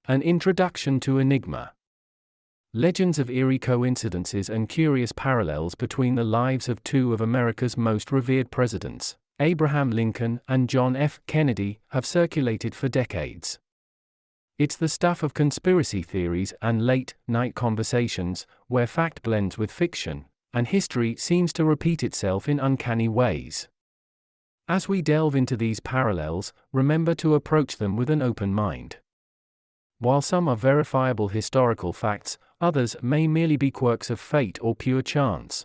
An Introduction to Enigma. Legends of eerie coincidences and curious parallels between the lives of two of America's most revered presidents, Abraham Lincoln and John F. Kennedy, have circulated for decades. It's the stuff of conspiracy theories and late-night conversations, where fact blends with fiction, and history seems to repeat itself in uncanny ways. As we delve into these parallels, remember to approach them with an open mind. While some are verifiable historical facts, others may merely be quirks of fate or pure chance.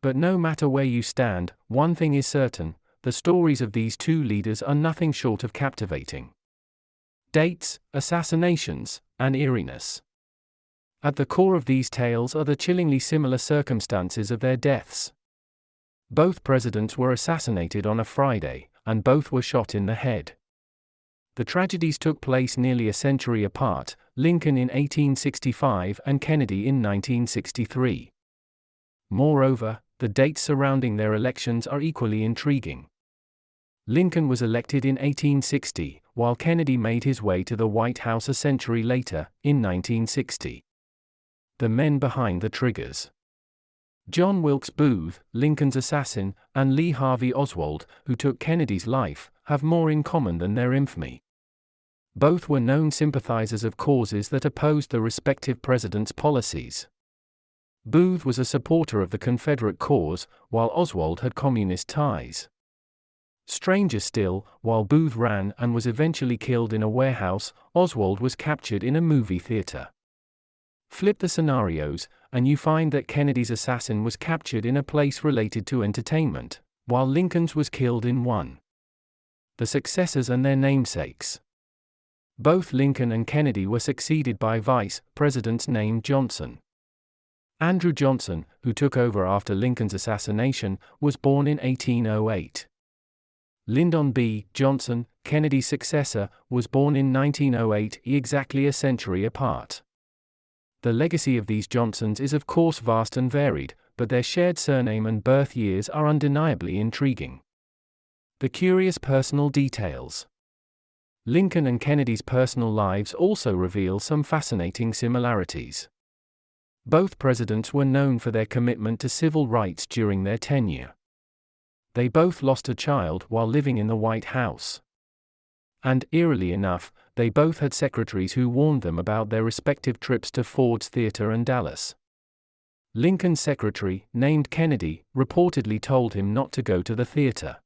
But no matter where you stand, one thing is certain: the stories of these two leaders are nothing short of captivating. Dates, assassinations, and eeriness. At the core of these tales are the chillingly similar circumstances of their deaths. Both presidents were assassinated on a Friday, and both were shot in the head. The tragedies took place nearly a century apart, Lincoln in 1865 and Kennedy in 1963. Moreover, the dates surrounding their elections are equally intriguing. Lincoln was elected in 1860, while Kennedy made his way to the White House a century later, in 1960. The men behind the triggers. John Wilkes Booth, Lincoln's assassin, and Lee Harvey Oswald, who took Kennedy's life, have more in common than their infamy. Both were known sympathizers of causes that opposed the respective presidents' policies. Booth was a supporter of the Confederate cause, while Oswald had communist ties. Stranger still, while Booth ran and was eventually killed in a warehouse, Oswald was captured in a movie theater. Flip the scenarios, and you find that Kennedy's assassin was captured in a place related to entertainment, while Lincoln's was killed in one. The successors and their namesakes. Both Lincoln and Kennedy were succeeded by vice presidents named Johnson. Andrew Johnson, who took over after Lincoln's assassination, was born in 1808. Lyndon B. Johnson, Kennedy's successor, was born in 1908, exactly a century apart. The legacy of these Johnsons is of course vast and varied, but their shared surname and birth years are undeniably intriguing. The curious personal details. Lincoln and Kennedy's personal lives also reveal some fascinating similarities. Both presidents were known for their commitment to civil rights during their tenure. They both lost a child while living in the White House. And, eerily enough, they both had secretaries who warned them about their respective trips to Ford's Theater and Dallas. Lincoln's secretary, named Kennedy, reportedly told him not to go to the theater.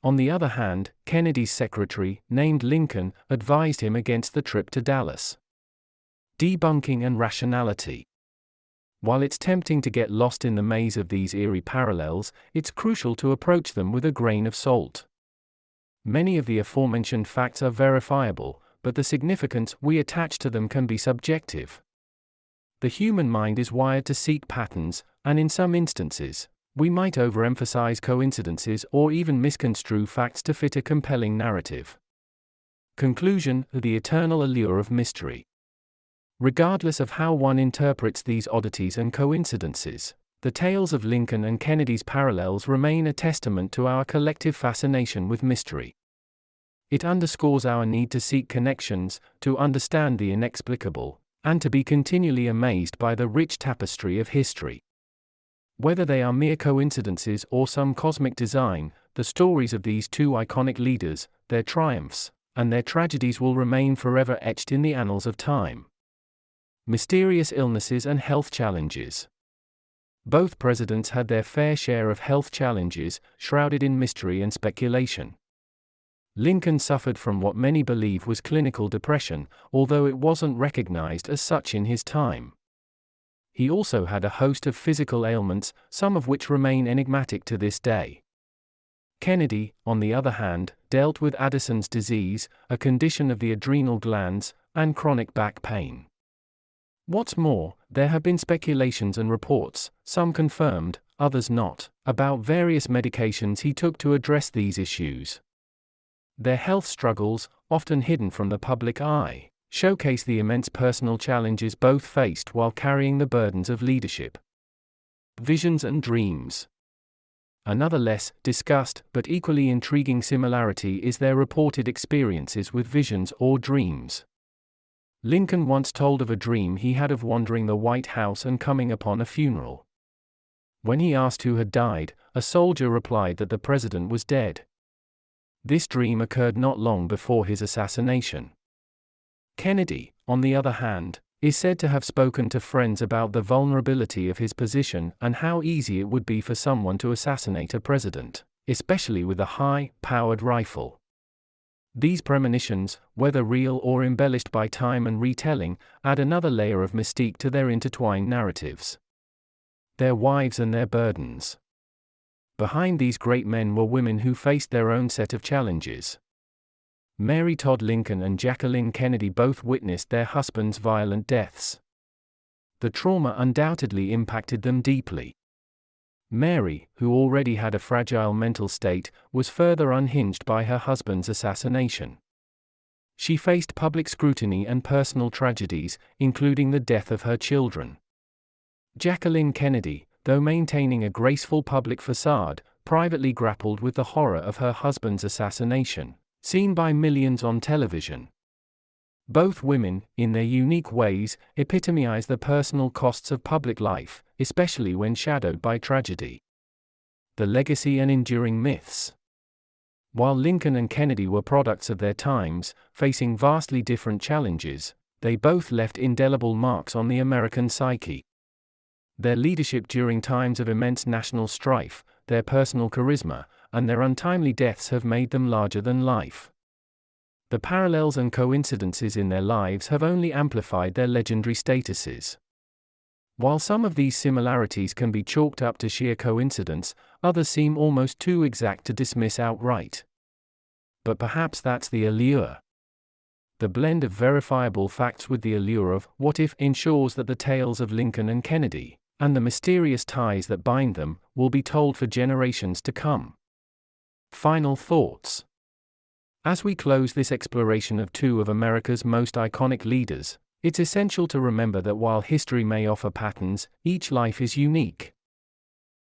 On the other hand, Kennedy's secretary, named Lincoln, advised him against the trip to Dallas. Debunking and rationality. While it's tempting to get lost in the maze of these eerie parallels, it's crucial to approach them with a grain of salt. Many of the aforementioned facts are verifiable, but the significance we attach to them can be subjective. The human mind is wired to seek patterns, and in some instances, we might overemphasize coincidences or even misconstrue facts to fit a compelling narrative. Conclusion: the eternal allure of mystery. Regardless of how one interprets these oddities and coincidences, the tales of Lincoln and Kennedy's parallels remain a testament to our collective fascination with mystery. It underscores our need to seek connections, to understand the inexplicable, and to be continually amazed by the rich tapestry of history. Whether they are mere coincidences or some cosmic design, the stories of these two iconic leaders, their triumphs, and their tragedies will remain forever etched in the annals of time. Mysterious illnesses and health challenges. Both presidents had their fair share of health challenges, shrouded in mystery and speculation. Lincoln suffered from what many believe was clinical depression, although it wasn't recognized as such in his time. He also had a host of physical ailments, some of which remain enigmatic to this day. Kennedy, on the other hand, dealt with Addison's disease, a condition of the adrenal glands, and chronic back pain. What's more, there have been speculations and reports, some confirmed, others not, about various medications he took to address these issues. Their health struggles, often hidden from the public eye, showcase the immense personal challenges both faced while carrying the burdens of leadership. Visions and dreams. Another less discussed but equally intriguing similarity is their reported experiences with visions or dreams. Lincoln once told of a dream he had of wandering the White House and coming upon a funeral. When he asked who had died, a soldier replied that the president was dead. This dream occurred not long before his assassination. Kennedy, on the other hand, is said to have spoken to friends about the vulnerability of his position and how easy it would be for someone to assassinate a president, especially with a high-powered rifle. These premonitions, whether real or embellished by time and retelling, add another layer of mystique to their intertwined narratives. Their wives and their burdens. Behind these great men were women who faced their own set of challenges. Mary Todd Lincoln and Jacqueline Kennedy both witnessed their husbands' violent deaths. The trauma undoubtedly impacted them deeply. Mary, who already had a fragile mental state, was further unhinged by her husband's assassination. She faced public scrutiny and personal tragedies, including the death of her children. Jacqueline Kennedy, though maintaining a graceful public facade, privately grappled with the horror of her husband's assassination, seen by millions on television. Both women, in their unique ways, epitomize the personal costs of public life, especially when shadowed by tragedy. The legacy and enduring myths. While Lincoln and Kennedy were products of their times, facing vastly different challenges, they both left indelible marks on the American psyche. Their leadership during times of immense national strife, their personal charisma, and their untimely deaths have made them larger than life. The parallels and coincidences in their lives have only amplified their legendary statuses. While some of these similarities can be chalked up to sheer coincidence, others seem almost too exact to dismiss outright. But perhaps that's the allure. The blend of verifiable facts with the allure of what if ensures that the tales of Lincoln and Kennedy, and the mysterious ties that bind them, will be told for generations to come. Final thoughts. As we close this exploration of two of America's most iconic leaders, it's essential to remember that while history may offer patterns, each life is unique.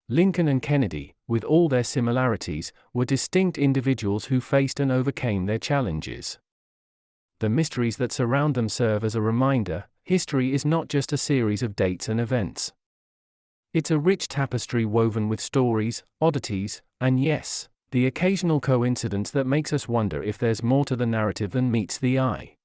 Lincoln and Kennedy, with all their similarities, were distinct individuals who faced and overcame their challenges. The mysteries that surround them serve as a reminder: history is not just a series of dates and events. It's a rich tapestry woven with stories, oddities, and yes, the occasional coincidence that makes us wonder if there's more to the narrative than meets the eye.